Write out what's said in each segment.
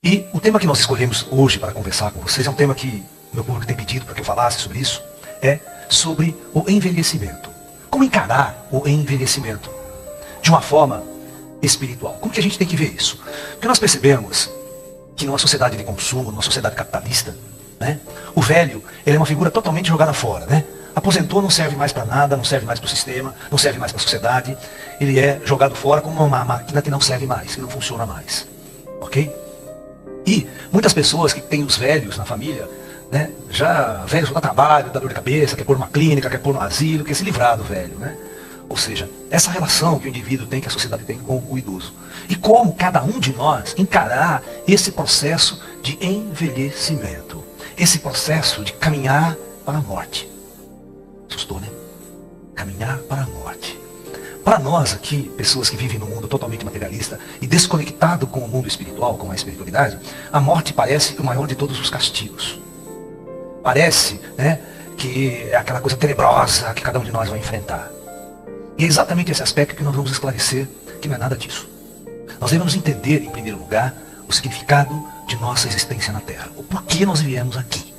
E o tema que nós escolhemos hoje para conversar com vocês é um tema que o meu público tem pedido para que eu falasse sobre isso. É sobre o envelhecimento. Como encarar o envelhecimento de uma forma espiritual? Como que a gente tem que ver isso? Porque nós percebemos que numa sociedade de consumo, numa sociedade capitalista, né, o velho, ele é uma figura totalmente jogada fora, né? Aposentou, não serve mais para nada, não serve mais para o sistema, não serve mais para a sociedade. Ele é jogado fora como uma máquina que não serve mais, que não funciona mais. Ok? E muitas pessoas que têm os velhos na família, né, já velhos dá trabalho, dá dor de cabeça, quer pôr numa clínica, quer pôr no asilo, quer se livrar do velho, né? Ou seja, essa relação que o indivíduo tem, que a sociedade tem com o idoso. E como cada um de nós encarar esse processo de envelhecimento. Esse processo de caminhar para a morte. Assustou, né? Caminhar para a morte. Para nós aqui, pessoas que vivem num mundo totalmente materialista e desconectado com o mundo espiritual, com a espiritualidade, a morte parece o maior de todos os castigos. Parece, né, que é aquela coisa tenebrosa que cada um de nós vai enfrentar. E é exatamente esse aspecto que nós vamos esclarecer, que não é nada disso. Nós devemos entender, em primeiro lugar, o significado de nossa existência na Terra. O porquê nós viemos aqui.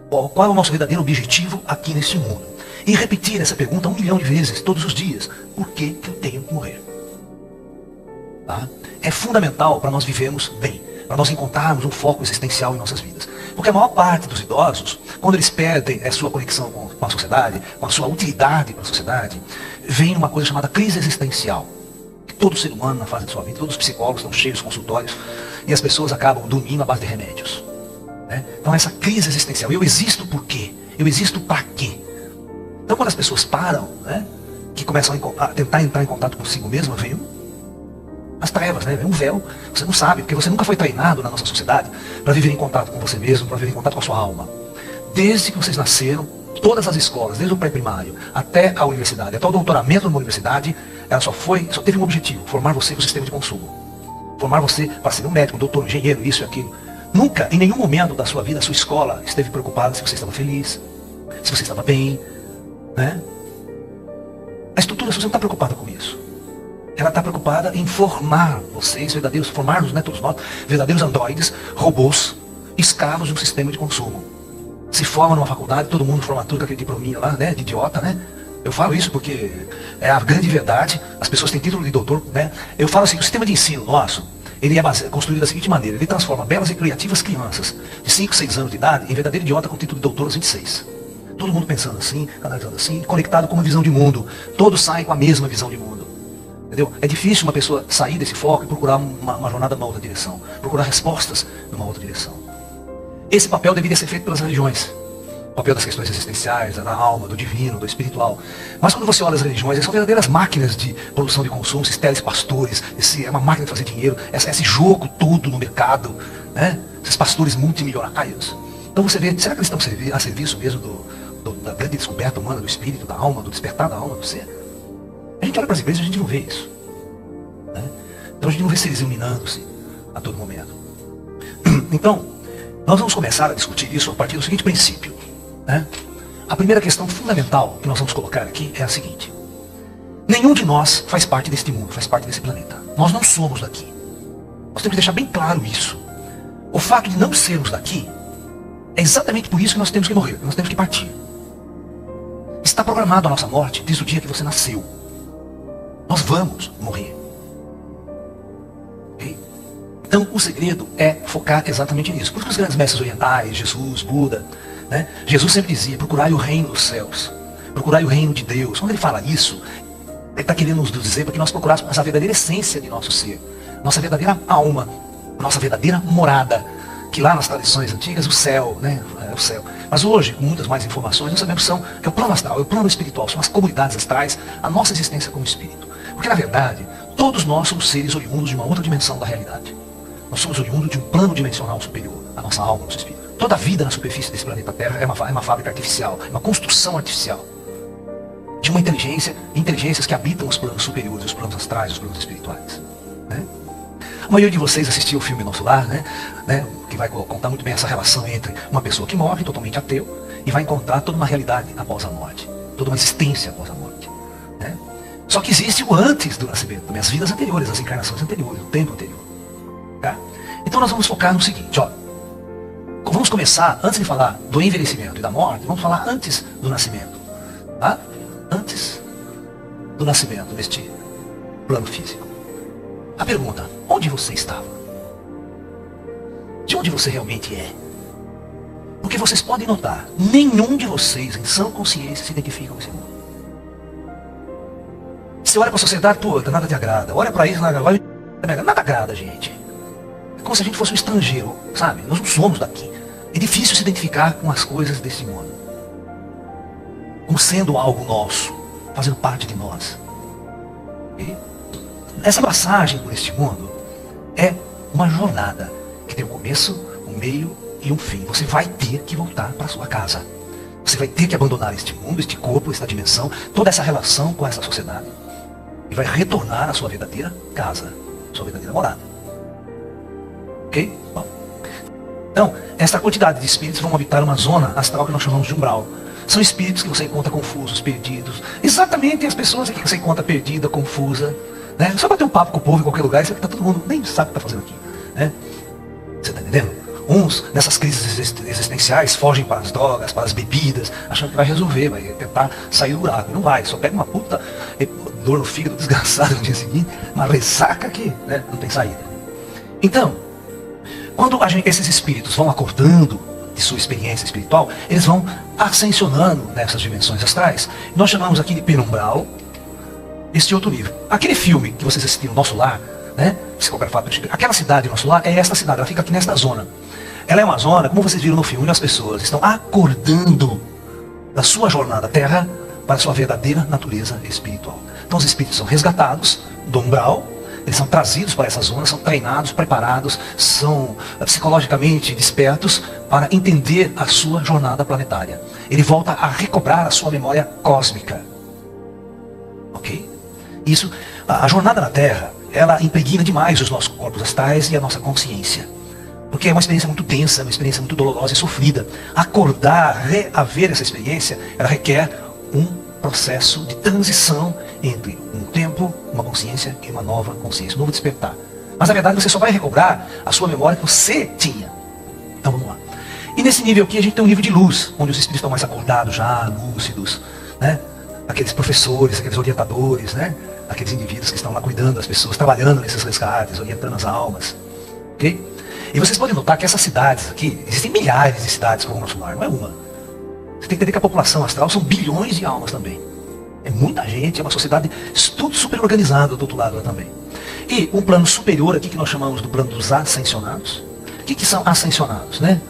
Qual é o nosso verdadeiro objetivo aqui neste mundo. E repetir essa pergunta 1 milhão de vezes, todos os dias. Por que eu tenho que morrer? Tá? É fundamental para nós vivermos bem. Para nós encontrarmos um foco existencial em nossas vidas. Porque a maior parte dos idosos, quando eles perdem a sua conexão com a sociedade, com a sua utilidade para a sociedade, vem uma coisa chamada crise existencial. Que todo ser humano na fase da sua vida, todos os psicólogos estão cheios de consultórios, e as pessoas acabam dormindo à base de remédios. Né? Então essa crise existencial, eu existo por quê? Eu existo para quê? Então quando as pessoas param, né, que começam a tentar entrar em contato consigo mesmo, vem as trevas, né? Vem um véu, você não sabe, porque você nunca foi treinado na nossa sociedade para viver em contato com você mesmo, para viver em contato com a sua alma. Desde que vocês nasceram, todas as escolas, desde o pré-primário até a universidade, até o doutoramento numa universidade, ela só teve um objetivo: formar você para o sistema de consumo. Formar você para ser um médico, um doutor, um engenheiro, isso e aquilo. Nunca, em nenhum momento da sua vida, a sua escola esteve preocupada se você estava feliz, se você estava bem, né? A estrutura social não está preocupada com isso. Ela está preocupada em formar vocês, verdadeiros, formarmos, né, todos nós, verdadeiros androides, robôs, escravos de um sistema de consumo. Se forma numa faculdade, todo mundo formatura com aquele diplominha lá, né, de idiota, né? Eu falo isso porque é a grande verdade, as pessoas têm título de doutor, né? Eu falo assim, o sistema de ensino nosso, ele é construído da seguinte maneira: ele transforma belas e criativas crianças de 5, 6 anos de idade em verdadeiro idiota com título de doutor aos 26. Todo mundo pensando assim, analisando assim, conectado com uma visão de mundo. Todos saem com a mesma visão de mundo. Entendeu? É difícil uma pessoa sair desse foco e procurar uma jornada numa outra direção. Procurar respostas numa outra direção. Esse papel deveria ser feito pelas religiões. O papel das questões existenciais, da alma, do divino, do espiritual. Mas quando você olha as religiões, elas são verdadeiras máquinas de produção de consumo, esses telespastores, é uma máquina de fazer dinheiro, esse jogo todo no mercado, né? Esses pastores multimilionários. Então você vê, será que eles estão a serviço mesmo da grande descoberta humana, do espírito, da alma, do despertar da alma do ser? A gente olha para as igrejas e a gente não vê isso. Né? Então a gente não vê seres iluminando-se a todo momento. Então, nós vamos começar a discutir isso a partir do seguinte princípio. Né? A primeira questão fundamental que nós vamos colocar aqui é a seguinte: nenhum de nós faz parte deste mundo, faz parte desse planeta. Nós não somos daqui. Nós temos que deixar bem claro isso. O fato de não sermos daqui é exatamente por isso que nós temos que morrer, nós temos que partir. Está programado a nossa morte desde o dia que você nasceu. Nós vamos morrer. Okay? Então o segredo é focar exatamente nisso. Por isso que os grandes mestres orientais, Jesus, Buda, né? Jesus sempre dizia: procurai o reino dos céus, procurai o reino de Deus. Quando ele fala isso, ele está querendo nos dizer para que nós procurássemos a verdadeira essência de nosso ser, nossa verdadeira alma, nossa verdadeira morada. Que lá nas tradições antigas o céu, né? É o céu. Mas hoje, com muitas mais informações, nós sabemos que é o plano astral, é o plano espiritual, são as comunidades astrais, a nossa existência como espírito. Porque na verdade, todos nós somos seres oriundos de uma outra dimensão da realidade. Nós somos oriundos de um plano dimensional superior, a nossa alma, o nosso espírito. Toda a vida na superfície desse planeta Terra é uma fábrica artificial, é uma construção artificial. De uma inteligências que habitam os planos superiores, os planos astrais, os planos espirituais. Né? A maioria de vocês assistiu o filme Nosso Lar, né? Que vai contar muito bem essa relação entre uma pessoa que morre, totalmente ateu, e vai encontrar toda uma realidade após a morte, toda uma existência após a morte. Né? Só que existe o antes do nascimento, também as vidas anteriores, as encarnações anteriores, o tempo anterior. Tá? Então nós vamos focar no seguinte, ó. Vamos começar, antes de falar do envelhecimento e da morte, vamos falar antes do nascimento. Tá? Antes do nascimento neste plano físico. A pergunta, onde você estava? De onde você realmente é? Porque vocês podem notar, nenhum de vocês em sã consciência se identifica com esse mundo. Você olha para a sociedade, puta, nada te agrada. Olha para isso, nada agrada, gente. É como se a gente fosse um estrangeiro, sabe? Nós não somos daqui. É difícil se identificar com as coisas desse mundo. Como sendo algo nosso, fazendo parte de nós. E essa passagem por este mundo é uma jornada que tem um começo, um meio e um fim. Você vai ter que voltar para a sua casa. Você vai ter que abandonar este mundo, este corpo, esta dimensão, toda essa relação com essa sociedade. E vai retornar à sua verdadeira casa, sua verdadeira morada. Ok? Bom. Então, esta quantidade de espíritos vão habitar uma zona astral que nós chamamos de umbral. São espíritos que você encontra confusos, perdidos. Exatamente as pessoas aqui que você encontra perdida, confusa. Né? Só bater um papo com o povo em qualquer lugar, e você tá todo mundo nem sabe o que está fazendo aqui. Né? Você está entendendo? Uns, nessas crises existenciais, fogem para as drogas, para as bebidas, achando que vai resolver, vai tentar sair do buraco. Não vai, só pega uma puta dor no fígado desgraçada no dia seguinte, uma ressaca que, né, não tem saída. Então, quando esses espíritos vão acordando de sua experiência espiritual, eles vão ascensionando nessas dimensões astrais. Nós chamamos aqui de penumbral este outro nível. Aquele filme que vocês assistiram, Nosso Lar, né, psicografado, aquela cidade, Nosso Lar, é esta cidade, ela fica aqui nesta zona. Ela é uma zona, como vocês viram no filme, onde as pessoas estão acordando da sua jornada à Terra para a sua verdadeira natureza espiritual. Então os espíritos são resgatados do umbral, eles são trazidos para essa zona, são treinados, preparados, são psicologicamente despertos para entender a sua jornada planetária. Ele volta a recobrar a sua memória cósmica. Ok? Isso, a jornada na Terra, ela impregna demais os nossos corpos astrais e a nossa consciência. Porque é uma experiência muito densa, uma experiência muito dolorosa e sofrida. Acordar, reaver essa experiência, ela requer um processo de transição entre um tempo, uma consciência e uma nova consciência, um novo despertar. Mas na verdade você só vai recobrar a sua memória que você tinha. Então vamos lá. E nesse nível aqui a gente tem um nível de luz, onde os espíritos estão mais acordados já, lúcidos, né? Aqueles professores, aqueles orientadores, né? Aqueles indivíduos que estão lá cuidando das pessoas, trabalhando nesses resgates, orientando as almas. Ok? E vocês podem notar que essas cidades aqui, existem milhares de cidades como o Nosso Lar, não é uma. Você tem que entender que a população astral são bilhões de almas também. É muita gente, é uma sociedade tudo super organizada do outro lado também. E um plano superior aqui que nós chamamos do plano dos ascensionados. O que são ascensionados, né?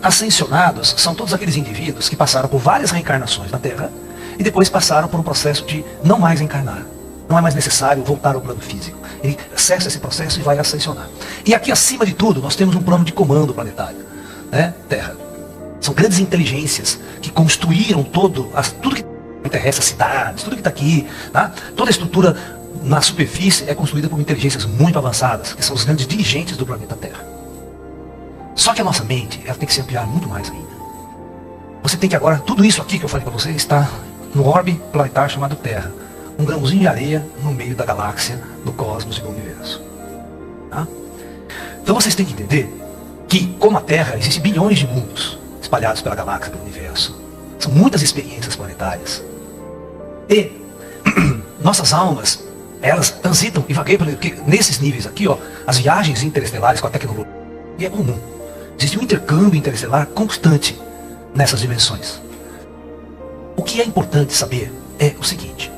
Ascensionados são todos aqueles indivíduos que passaram por várias reencarnações na Terra e depois passaram por um processo de não mais encarnar. Não é mais necessário voltar ao plano físico. Ele cessa esse processo e vai ascensionar. E aqui acima de tudo nós temos um plano de comando planetário, né? Terra. São grandes inteligências que construíram tudo que terrestre, as cidades, tudo que está aqui, tá? Toda a estrutura na superfície é construída por inteligências muito avançadas, que são os grandes dirigentes do planeta Terra. Só que a nossa mente, ela tem que se ampliar muito mais ainda. Você tem que agora, tudo isso aqui que eu falei para você, está no orbe planetário chamado Terra. Um grãozinho de areia no meio da galáxia, do cosmos e do universo. Tá? Então vocês têm que entender que, como a Terra, existem bilhões de mundos espalhados pela galáxia, pelo universo. São muitas experiências planetárias. E nossas almas, elas transitam e vagueiam nesses níveis aqui, ó, as viagens interestelares com a tecnologia é comum. Existe um intercâmbio interestelar constante nessas dimensões. O que é importante saber é o seguinte: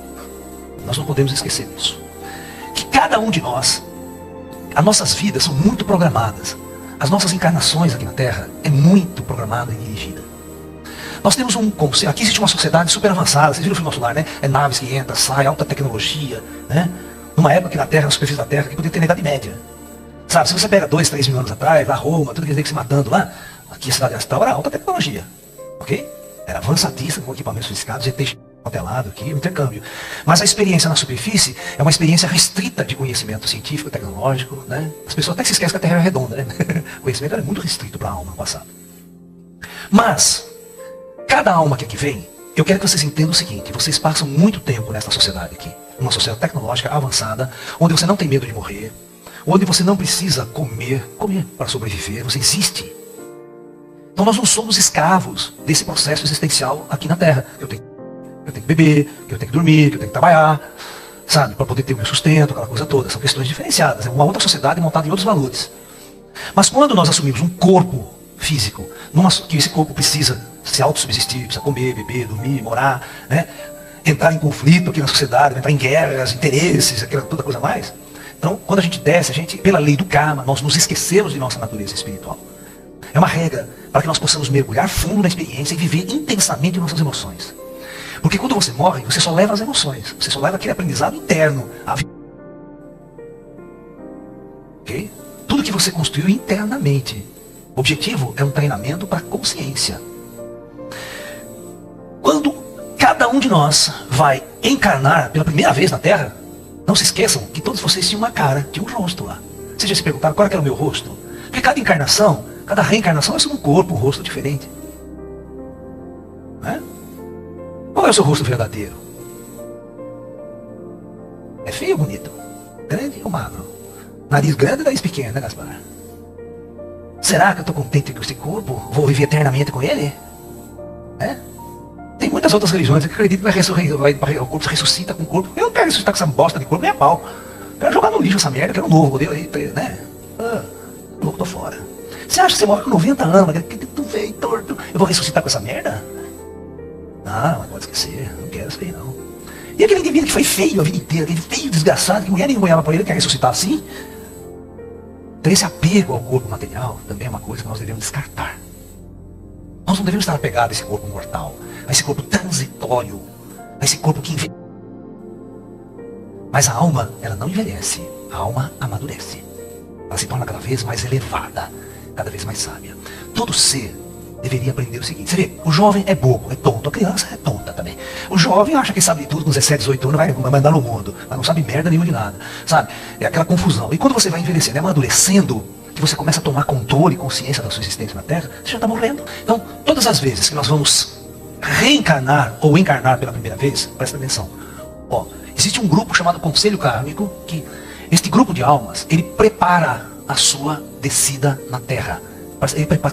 nós não podemos esquecer disso. Que cada um de nós, as nossas vidas são muito programadas. As nossas encarnações aqui na Terra é muito programada e dirigida. Nós temos um conceito, aqui existe uma sociedade super avançada, vocês viram o filme Nosso Lar, né? É naves que entram, saem, alta tecnologia, né? Numa época que na Terra, na superfície da Terra, que poderia ter na Idade Média. Sabe, se você pega 2, 3 mil anos atrás, lá Roma, tudo aqueles que se matando lá, aqui a cidade astral era alta tecnologia, ok? Era avançadíssima, com equipamentos sofisticados, ET modelado aqui, o intercâmbio. Mas a experiência na superfície é uma experiência restrita de conhecimento científico, tecnológico, né? As pessoas até se esquecem que a Terra é redonda, né? O conhecimento era muito restrito para a alma no passado. Mas cada alma que aqui vem, eu quero que vocês entendam o seguinte: vocês passam muito tempo nessa sociedade aqui, uma sociedade tecnológica avançada, onde você não tem medo de morrer, onde você não precisa comer para sobreviver, você existe. Então nós não somos escravos desse processo existencial aqui na Terra. Eu tenho que beber, que eu tenho que dormir, que eu tenho que trabalhar, sabe, para poder ter o meu sustento, aquela coisa toda. São questões diferenciadas, é uma outra sociedade montada em outros valores. Mas quando nós assumimos um corpo físico, que esse corpo precisa se autossubsistir, precisa comer, beber, dormir, morar, né? Entrar em conflito aqui na sociedade, entrar em guerras, interesses, aquela toda coisa mais. Então, quando a gente desce, pela lei do karma, nós nos esquecemos de nossa natureza espiritual. É uma regra para que nós possamos mergulhar fundo na experiência e viver intensamente nossas emoções. Porque quando você morre, você só leva as emoções, você só leva aquele aprendizado interno. Ok? Tudo que você construiu internamente. O objetivo é um treinamento para a consciência. Quando cada um de nós vai encarnar pela primeira vez na Terra, não se esqueçam que todos vocês tinham uma cara, tinham um rosto lá. Vocês já se perguntaram qual era o meu rosto? Porque cada encarnação, cada reencarnação é sobre um corpo, um rosto diferente. Né? Qual é o seu rosto verdadeiro? É feio ou bonito? Grande ou magro? Nariz grande ou nariz pequeno, né, Gaspar? Será que eu estou contente com esse corpo? Vou viver eternamente com ele? É? Tem muitas outras religiões que acreditam que o corpo se ressuscita com o corpo. Eu não quero ressuscitar com essa bosta de corpo, nem a pau. Eu quero jogar no lixo essa merda, quero um novo, né? Louco, tô fora. Você acha que você morre com 90 anos, mas que tu veio torto? Eu vou ressuscitar com essa merda? Não, mas pode esquecer, não quero isso aí não. E aquele indivíduo que foi feio a vida inteira, aquele feio desgraçado, que mulher nem olhava para ele, quer ressuscitar assim? Então esse apego ao corpo material também é uma coisa que nós devemos descartar. Nós não devemos estar apegados a esse corpo mortal, a esse corpo transitório, a esse corpo que envelhece. Mas a alma, ela não envelhece, a alma amadurece. Ela se torna cada vez mais elevada, cada vez mais sábia. Todo ser deveria aprender o seguinte. Você vê, o jovem é bobo, é tonto, a criança é tonta também. O jovem acha que sabe de tudo, com 17, 18 anos vai mandar no mundo, mas não sabe merda nenhuma de nada, sabe? É aquela confusão. E quando você vai envelhecendo, amadurecendo, que você começa a tomar controle e consciência da sua existência na Terra, você já está morrendo. Então, todas as vezes que nós vamos reencarnar ou encarnar pela primeira vez, presta atenção. Ó, existe um grupo chamado Conselho Kármico, que este grupo de almas, ele prepara a sua descida na Terra.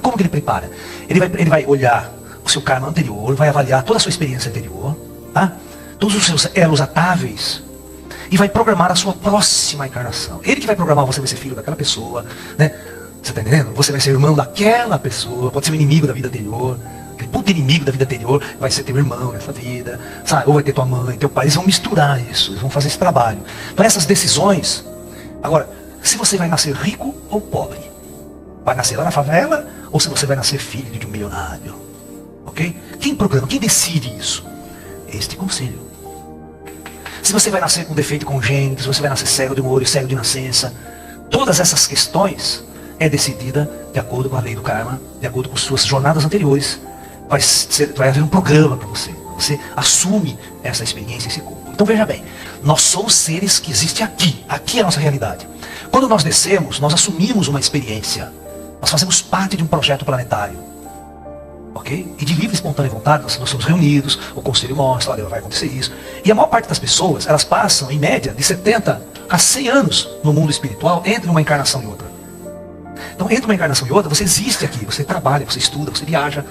Como que ele prepara? Ele vai olhar o seu karma anterior, vai avaliar toda a sua experiência anterior, tá? Todos os seus elos atáveis, e vai programar a sua próxima encarnação. Ele que vai programar, você vai ser filho daquela pessoa, né? Você está entendendo? Você vai ser irmão daquela pessoa, pode ser um inimigo da vida anterior, aquele puto inimigo da vida anterior vai ser teu irmão nessa vida, sabe? Ou vai ter tua mãe, teu pai. Eles vão misturar isso, eles vão fazer esse trabalho. Então essas decisões, agora, se você vai nascer rico ou pobre, vai nascer lá na favela, ou se você vai nascer filho de um milionário, ok? Quem programa, quem decide isso? Este conselho. Se você vai nascer com defeito congênito, se você vai nascer cego de um olho, cego de nascença, todas essas questões é decidida de acordo com a lei do karma, de acordo com suas jornadas anteriores. Vai haver um programa para você. Você assume essa experiência, esse corpo. Então veja bem, nós somos seres que existem aqui. Aqui é a nossa realidade. Quando nós descemos, nós assumimos uma experiência. Nós fazemos parte de um projeto planetário. Ok? E de livre e espontânea vontade, nós somos reunidos, o conselho mostra, olha, vai acontecer isso. E a maior parte das pessoas, elas passam, em média, de 70 a 100 anos no mundo espiritual, entre uma encarnação e outra. Então, entre uma encarnação e outra, você existe aqui, você trabalha, você estuda, você viaja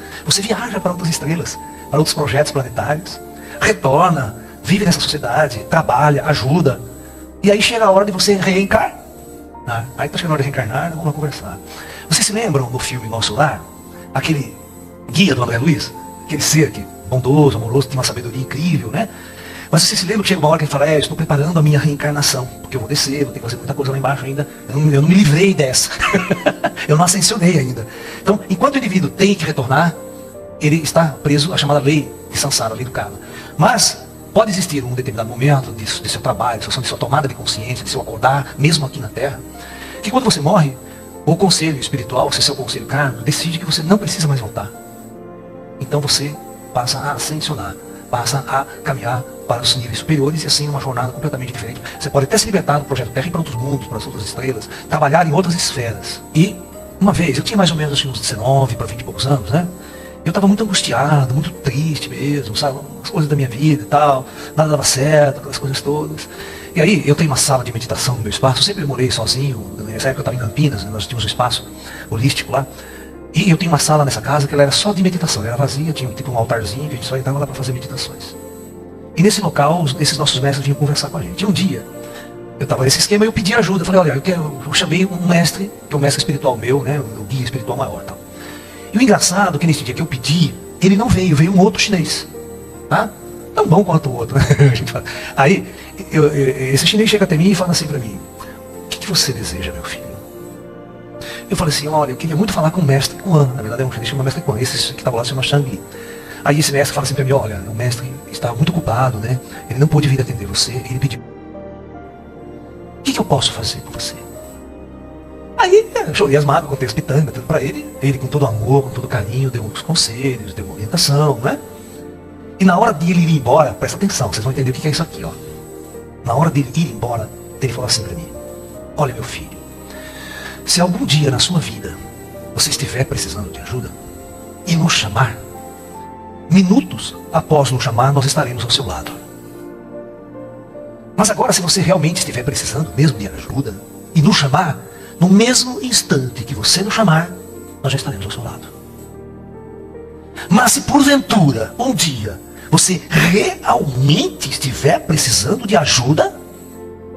para outras estrelas, para outros projetos planetários, retorna, vive nessa sociedade, trabalha, ajuda. E aí chega a hora de você reencarnar. Aí está chegando a hora de reencarnar, vamos lá conversar. Vocês se lembram do filme Nosso Lar? Aquele guia do André Luiz? Aquele ser que bondoso, amoroso, tem uma sabedoria incrível, né? Mas vocês se lembram que chega uma hora que ele fala, eu estou preparando a minha reencarnação, porque eu vou descer, vou ter que fazer muita coisa lá embaixo ainda. Eu não me livrei dessa. Eu não ascensionei ainda. Então, enquanto o indivíduo tem que retornar, ele está preso à chamada lei de Sansara, a lei do karma. Mas pode existir um determinado momento de seu trabalho, de sua tomada de consciência, de seu acordar, mesmo aqui na Terra, que quando você morre, o conselho espiritual, se é seu conselho kármico, decide que você não precisa mais voltar. Então você passa a ascensionar, passa a caminhar para os níveis superiores e assim uma jornada completamente diferente. Você pode até se libertar do projeto Terra e para outros mundos, para as outras estrelas, trabalhar em outras esferas. E uma vez, eu tinha mais ou menos uns 19 para 20 e poucos anos, né? Eu estava muito angustiado, muito triste mesmo, sabe? As coisas da minha vida e tal, nada dava certo, aquelas coisas todas. E aí eu tenho uma sala de meditação no meu espaço, eu sempre morei sozinho, nessa época eu estava em Campinas, né? Nós tínhamos um espaço holístico lá. E eu tenho uma sala nessa casa que ela era só de meditação, ela era vazia, tinha tipo um altarzinho que a gente só entrava lá para fazer meditações. E nesse local, esses nossos mestres vinham conversar com a gente. E um dia, eu estava nesse esquema e eu pedi ajuda, eu falei, olha, eu chamei um mestre, que é um mestre espiritual meu, né? O guia espiritual maior, tal. E o engraçado é que nesse dia que eu pedi, ele não veio, veio um outro chinês. Tá? Tão bom quanto o outro. Aí, esse chinês chega até mim e fala assim para mim, o que você deseja, meu filho? Eu falei assim, olha, eu queria muito falar com o mestre Kuan. Na verdade é um chinês que chama mestre Kuan. Esse que estava lá se chama Shang Li. Aí esse mestre fala assim para mim, olha, o mestre estava muito ocupado, né? Ele não pôde vir atender você. Ele pediu, o que eu posso fazer por você? Aí eu chorei as mágoas, contei as pitangas, tudo para ele. Ele com todo amor, com todo carinho, deu uns conselhos, deu uma orientação, né? E na hora de ele ir embora, presta atenção, vocês vão entender o que é isso aqui, ó. Na hora de ele ir embora, ele falou assim para mim, olha meu filho, se algum dia na sua vida você estiver precisando de ajuda e nos chamar, minutos após nos chamar, nós estaremos ao seu lado. Mas agora, se você realmente estiver precisando mesmo de ajuda e nos chamar, no mesmo instante que você nos chamar, nós já estaremos ao seu lado. Mas se porventura, um dia, você realmente estiver precisando de ajuda,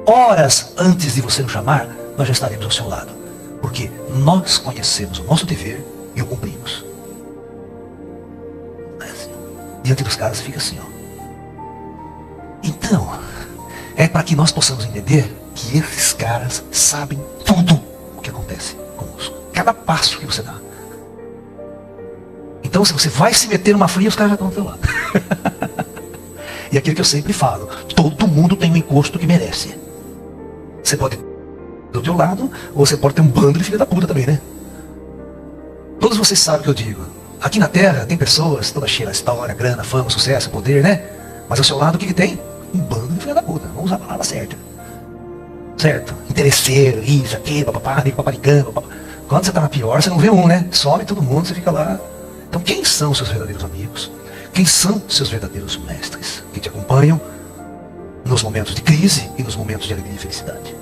horas antes de você nos chamar, nós já estaremos ao seu lado. Porque nós conhecemos o nosso dever e o cumprimos. Diante dos caras fica assim, ó. Então, é para que nós possamos entender que esses caras sabem tudo o que acontece conosco. Cada passo que você dá. Então, se você vai se meter numa fria, os caras já estão ao teu lado. E aquilo que eu sempre falo, todo mundo tem um encosto que merece. Você pode do teu lado, ou você pode ter um bando de filha da puta também, né? Todos vocês sabem o que eu digo. Aqui na Terra tem pessoas toda cheia de história, grana, fama, sucesso, poder, né? Mas ao seu lado o que tem? Um bando de filha da puta. Vamos usar a palavra certa. Certo? Interesseiro, isso, aquilo, papapá, paparicando, papapá. Quando você tá na pior, você não vê um, né? Some todo mundo, você fica lá. Então quem são seus verdadeiros amigos? Quem são seus verdadeiros mestres? Que te acompanham nos momentos de crise e nos momentos de alegria e felicidade.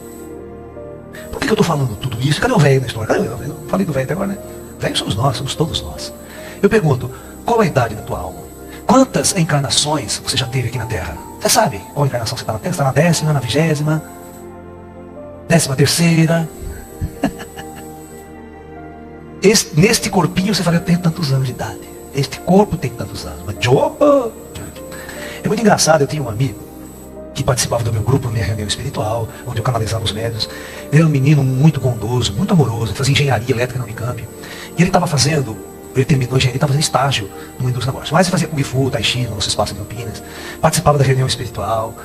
Por que eu estou falando tudo isso? Cadê o velho na história? Cadê o velho? Eu falei do velho até agora, né? Velho somos nós, somos todos nós. Eu pergunto, qual a idade da tua alma? Quantas encarnações você já teve aqui na Terra? Você sabe qual encarnação você está na Terra? Você está na 10ª, na 20ª, 13ª? Neste corpinho você fala, eu tenho tantos anos de idade. Este corpo tem tantos anos. Mas é muito engraçado, eu tinha um amigo que participava do meu grupo, na minha reunião espiritual, onde eu canalizava os médiuns. Ele era um menino muito bondoso, muito amoroso, fazia engenharia elétrica na Unicamp. E ele estava fazendo, ele terminou a engenharia, estava fazendo estágio numa indústria da morte. Mas ele fazia Kung Fu, Tai Chi, no nosso espaço em Campinas. Participava da reunião espiritual.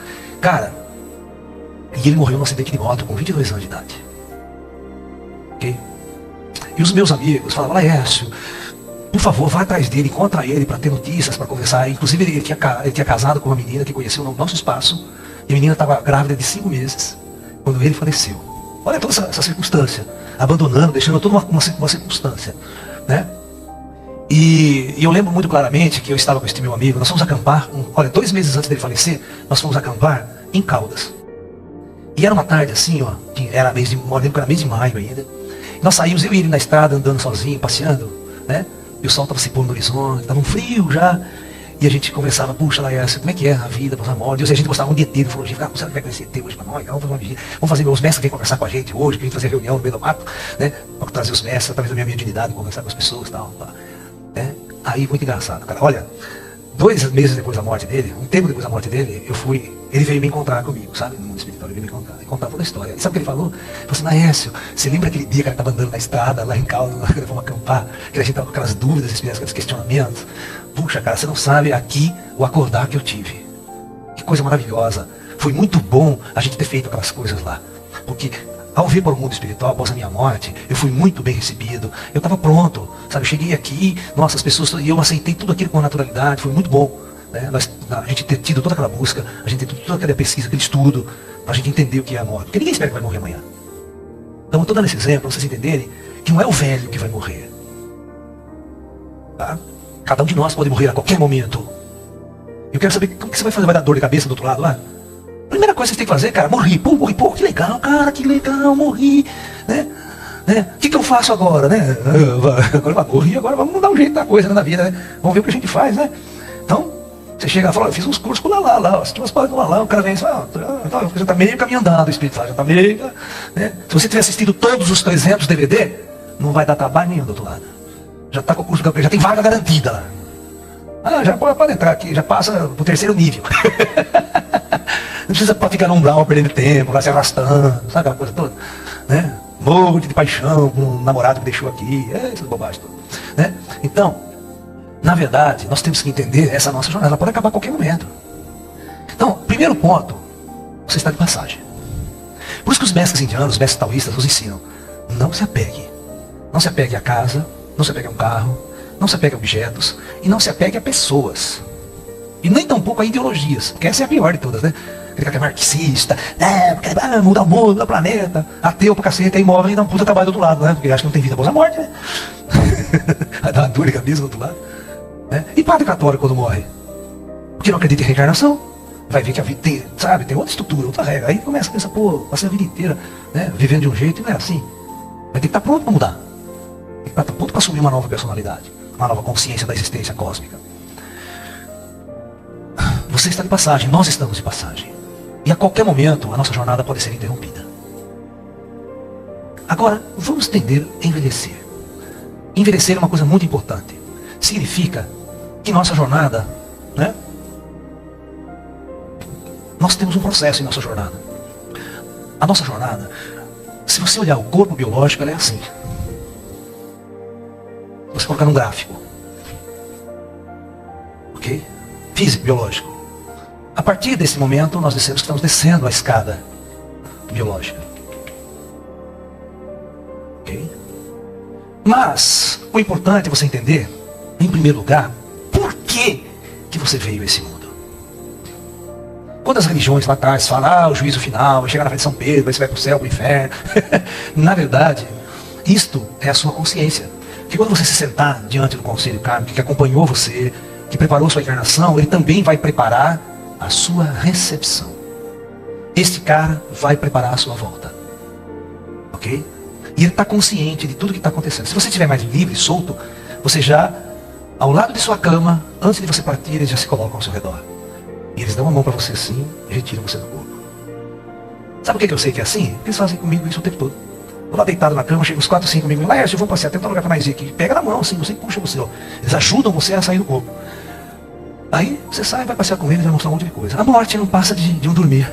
Cara, e ele morreu num acidente de moto com 22 anos de idade. Ok? E os meus amigos falavam, Laércio, por favor, vá atrás dele, encontra ele para ter notícias, para conversar. Inclusive ele tinha casado com uma menina que conheceu no nosso espaço. E a menina estava grávida de 5 meses, quando ele faleceu. Olha toda essa circunstância, abandonando, deixando toda uma circunstância, né? E eu lembro muito claramente que eu estava com este meu amigo, nós fomos acampar, olha, 2 meses antes dele falecer, nós fomos acampar em Caldas. E era uma tarde assim, ó, era mês de, eu lembro que era mês de maio ainda. Nós saímos, eu e ele na estrada, andando sozinho, passeando, né? E o sol estava se pondo no horizonte, estava um frio já. E a gente conversava, puxa, Laércio, como é que é a vida, a morte? E a gente gostava de ET, ele falou, será que vai conhecer ET hoje para nós? Vamos fazer uma vigília. Vamos fazer, meus mestres vêm conversar com a gente hoje, que a gente fazer reunião no meio do mato, né? Para trazer os mestres, através da minha mediunidade, conversar com as pessoas e tal. Né? Aí, muito engraçado, cara. Olha, 2 meses depois da morte dele, um tempo depois da morte dele, ele veio me encontrar comigo, sabe? No mundo espiritual, ele veio me encontrar, e contar toda a história. E sabe o que ele falou? Ele falou assim, Laércio, você lembra aquele dia que ele estava andando na estrada, lá em Caldas, que nós fomos acampar, que a gente estava com aquelas dúvidas, aqueles questionamentos? Puxa, cara, você não sabe aqui o acordar que eu tive. Que coisa maravilhosa. Foi muito bom a gente ter feito aquelas coisas lá. Porque ao vir para o mundo espiritual, após a minha morte, eu fui muito bem recebido. Eu estava pronto, sabe? Cheguei aqui, nossa, as pessoas, e eu aceitei tudo aquilo com naturalidade, foi muito bom. Né? A gente ter tido toda aquela busca, a gente ter tido toda aquela pesquisa, aquele estudo, para a gente entender o que é a morte. Porque ninguém espera que vai morrer amanhã. Então eu estou dando esse exemplo para vocês entenderem que não é o velho que vai morrer. Tá? Cada um de nós pode morrer a qualquer momento. Eu quero saber como que você vai fazer, vai dar dor de cabeça do outro lado lá? Primeira coisa que você tem que fazer, cara, morri, pô, que legal, cara, que legal, morri, né? O que eu faço agora, né? Agora morri, agora vamos dar um jeito da coisa, né, na vida, né? Vamos ver o que a gente faz, né? Então, você chega e fala, eu fiz uns cursos com o Lalá, assisti umas palestras com o Lalá, o cara vem e fala, já tá meio caminho andado o espírito, já tá meio, né? Se você tiver assistido todos os 300 DVD, não vai dar trabalho nenhum do outro lado. Já tá com o curso, já tem vaga garantida lá. Já pode entrar aqui, já passa pro 3º nível. Não precisa ficar no umbral perdendo tempo, lá se arrastando, sabe aquela coisa toda, né? Morro de paixão com um namorado que deixou aqui, essas bobagens todas, né? Então, na verdade, nós temos que entender essa nossa jornada, ela pode acabar a qualquer momento. Então, primeiro ponto, você está de passagem. Por isso que os mestres indianos, os mestres taoístas nos ensinam, não se apegue. Não se apegue a casa, não se apegue a um carro, não se apegue a objetos e não se apegue a pessoas. E nem tampouco a ideologias, porque essa é a pior de todas, né? Aquele que é marxista, quer mudar o mundo, mudar o planeta, ateu pra cacete, aí morre e dá um puta trabalho do outro lado, né? Porque acha que não tem vida após a morte, né? Vai dar uma dor de cabeça do outro lado. Né? E padre católico quando morre? Porque não acredita em reencarnação? Vai ver que a vida tem, sabe, tem outra estrutura, outra regra. Aí começa a pensar, pô, passei a vida inteira, né, vivendo de um jeito e não é assim. Vai ter que estar pronto para mudar. Tem que estar pronto para assumir uma nova personalidade, uma nova consciência da existência cósmica. Você está de passagem, nós estamos de passagem. E a qualquer momento a nossa jornada pode ser interrompida. Agora, vamos tender a envelhecer. Envelhecer é uma coisa muito importante. Significa que nossa jornada, né? Nós temos um processo em nossa jornada. A nossa jornada, se você olhar o corpo biológico, ela é assim. Você colocar num gráfico. Ok? Físico, biológico. A partir desse momento, nós estamos descendo a escada biológica. Ok? Mas, o importante é você entender, em primeiro lugar, por que você veio a esse mundo. Quando as religiões lá atrás falam, o juízo final, vai chegar na frente de São Pedro, aí você vai para o céu, para o inferno. Na verdade, isto é a sua consciência. Que quando você se sentar diante do conselho kármico, que acompanhou você, que preparou sua encarnação, ele também vai preparar a sua recepção. Este cara vai preparar a sua volta. Ok? E ele está consciente de tudo que está acontecendo. Se você estiver mais livre, solto, você já, ao lado de sua cama, antes de você partir, eles já se colocam ao seu redor. E eles dão a mão para você assim e retiram você do corpo. Sabe por que eu sei que é assim? Porque eles fazem comigo isso o tempo todo. Estou lá deitado na cama, chega uns 4, 5 comigo. Laércio, vamos passear, tem um lugar para nós ir aqui. Pega na mão assim, você puxa você. Ó. Eles ajudam você a sair do corpo. Aí você sai, vai passear com eles, vai mostrar um monte de coisa. A morte não passa de um dormir.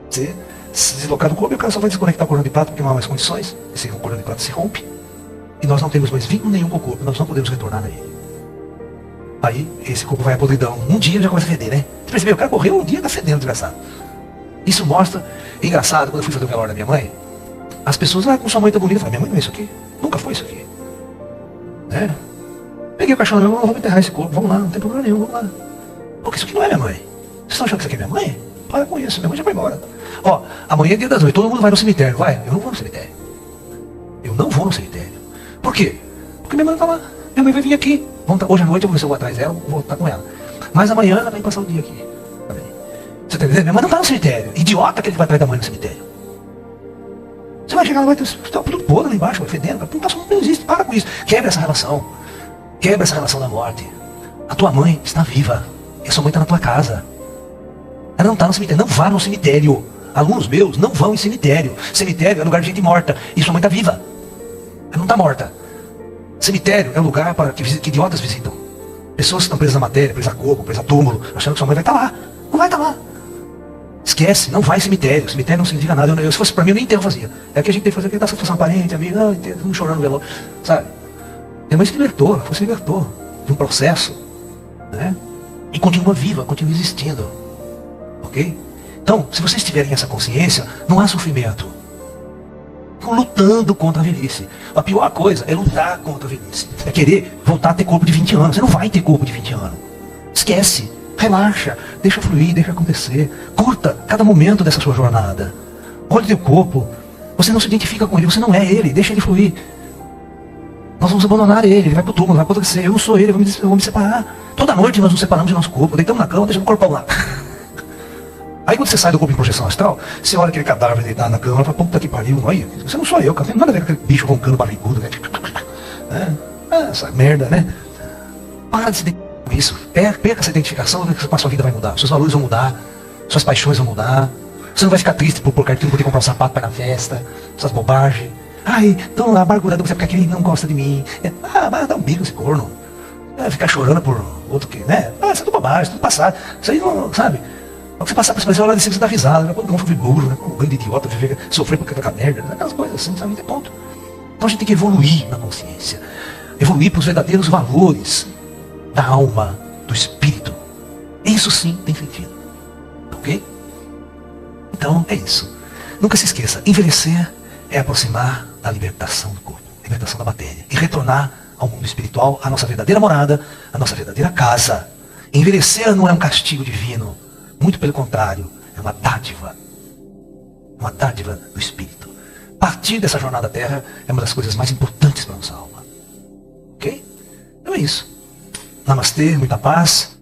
Você se deslocar do corpo e o cara só vai desconectar o cordão de prata porque não há mais condições. Esse cordão de prata se rompe. E nós não temos mais vínculo nenhum com o corpo, nós não podemos retornar a ele. Aí esse corpo vai à podridão. Um dia já começa a feder, né? Você percebeu? O cara morreu um dia, tá fedendo, desgraçado. Isso mostra, é engraçado, quando eu fui fazer o velório da minha mãe, as pessoas, com sua mãe tá bonita, eu falei, minha mãe não é isso aqui, nunca foi isso aqui. Né? Peguei o caixão da minha mãe, vamos enterrar esse corpo, vamos lá, não tem problema nenhum, vamos lá. Porque isso aqui não é minha mãe. Vocês estão achando que isso aqui é minha mãe? Para com isso, minha mãe já vai embora. Ó, amanhã é dia das 8, todo mundo vai no cemitério, vai? Eu não vou no cemitério. Eu não vou no cemitério. Por quê? Porque minha mãe tá lá, minha mãe vai vir aqui. Hoje à noite eu vou ver se eu vou atrás dela, vou estar com ela. Mas amanhã ela vai passar o dia aqui. Você tá entendendo? Minha mãe não tá no cemitério. Idiota que ele vai atrás da mãe no cemitério. Você vai chegar lá, vai ter tudo podre lá embaixo, vai fedendo. Não existe, para com isso. Quebra essa relação. Quebra essa relação da morte. A tua mãe está viva. E a sua mãe está na tua casa. Ela não está no cemitério. Não vá no cemitério. Alunos meus não vão em cemitério. Cemitério é lugar de gente morta. E sua mãe está viva. Ela não está morta. Cemitério é lugar para que idiotas visitam. Pessoas que estão presas na matéria, presas a corpo, presas a túmulo, achando que sua mãe vai estar lá. Não vai estar lá. Esquece, não vai em cemitério. Cemitério não significa nada. Se fosse para mim, eu nem enterro fazia. É o que a gente tem que fazer, que dar satisfação parente, amigo, não chorando no velório. Sabe? Minha mãe se libertou, se libertou de um processo, né? E continua viva, continua existindo. Ok? Então, se vocês tiverem essa consciência, não há sofrimento. Estão lutando contra a velhice. A pior coisa é lutar contra a velhice. É querer voltar a ter corpo de 20 anos. Você não vai ter corpo de 20 anos. Esquece. Relaxa. Deixa fluir, deixa acontecer. Curta cada momento dessa sua jornada. Olha o teu corpo. Você não se identifica com ele. Você não é ele. Deixa ele fluir. Nós vamos abandonar ele vai pro túmulo, vai apodrecer, eu não sou ele, eu vou me separar. Toda noite nós nos separamos de nosso corpo, deitamos na cama, deixamos o corpão lá. Aí quando você sai do corpo em projeção astral, você olha aquele cadáver deitado na cama e fala, puta que pariu, olha, você não sou eu, cara, não tem nada a ver com aquele bicho roncando barrigudo, né? Essa merda, né? Para de se identificar com isso, perca essa identificação, a sua vida vai mudar, seus valores vão mudar, suas paixões vão mudar, você não vai ficar triste por cartão, por ter que comprar um sapato para ir na festa, essas bobagens. Ai, então amargurado você porque aquele não gosta de mim. Vai dar um bico esse corno. Ficar chorando por outro que, né? Isso é tudo bobagem, tudo passado. Isso aí não, sabe? Você passar por essa hora de você dá risada, né? Quando foi burro, né? Um grande idiota, viver, sofrer por aquela merda, né? Aquelas coisas assim, sabe? Ponto. Então a gente tem que evoluir na consciência. Evoluir para os verdadeiros valores da alma, do espírito. Isso sim tem sentido. Ok? Então é isso. Nunca se esqueça, envelhecer é aproximar da libertação do corpo, libertação da matéria, e retornar ao mundo espiritual, à nossa verdadeira morada, à nossa verdadeira casa. Envelhecer não é um castigo divino, muito pelo contrário, é uma dádiva do espírito. Partir dessa jornada à Terra é uma das coisas mais importantes para a nossa alma. Ok? Então é isso. Namastê, muita paz.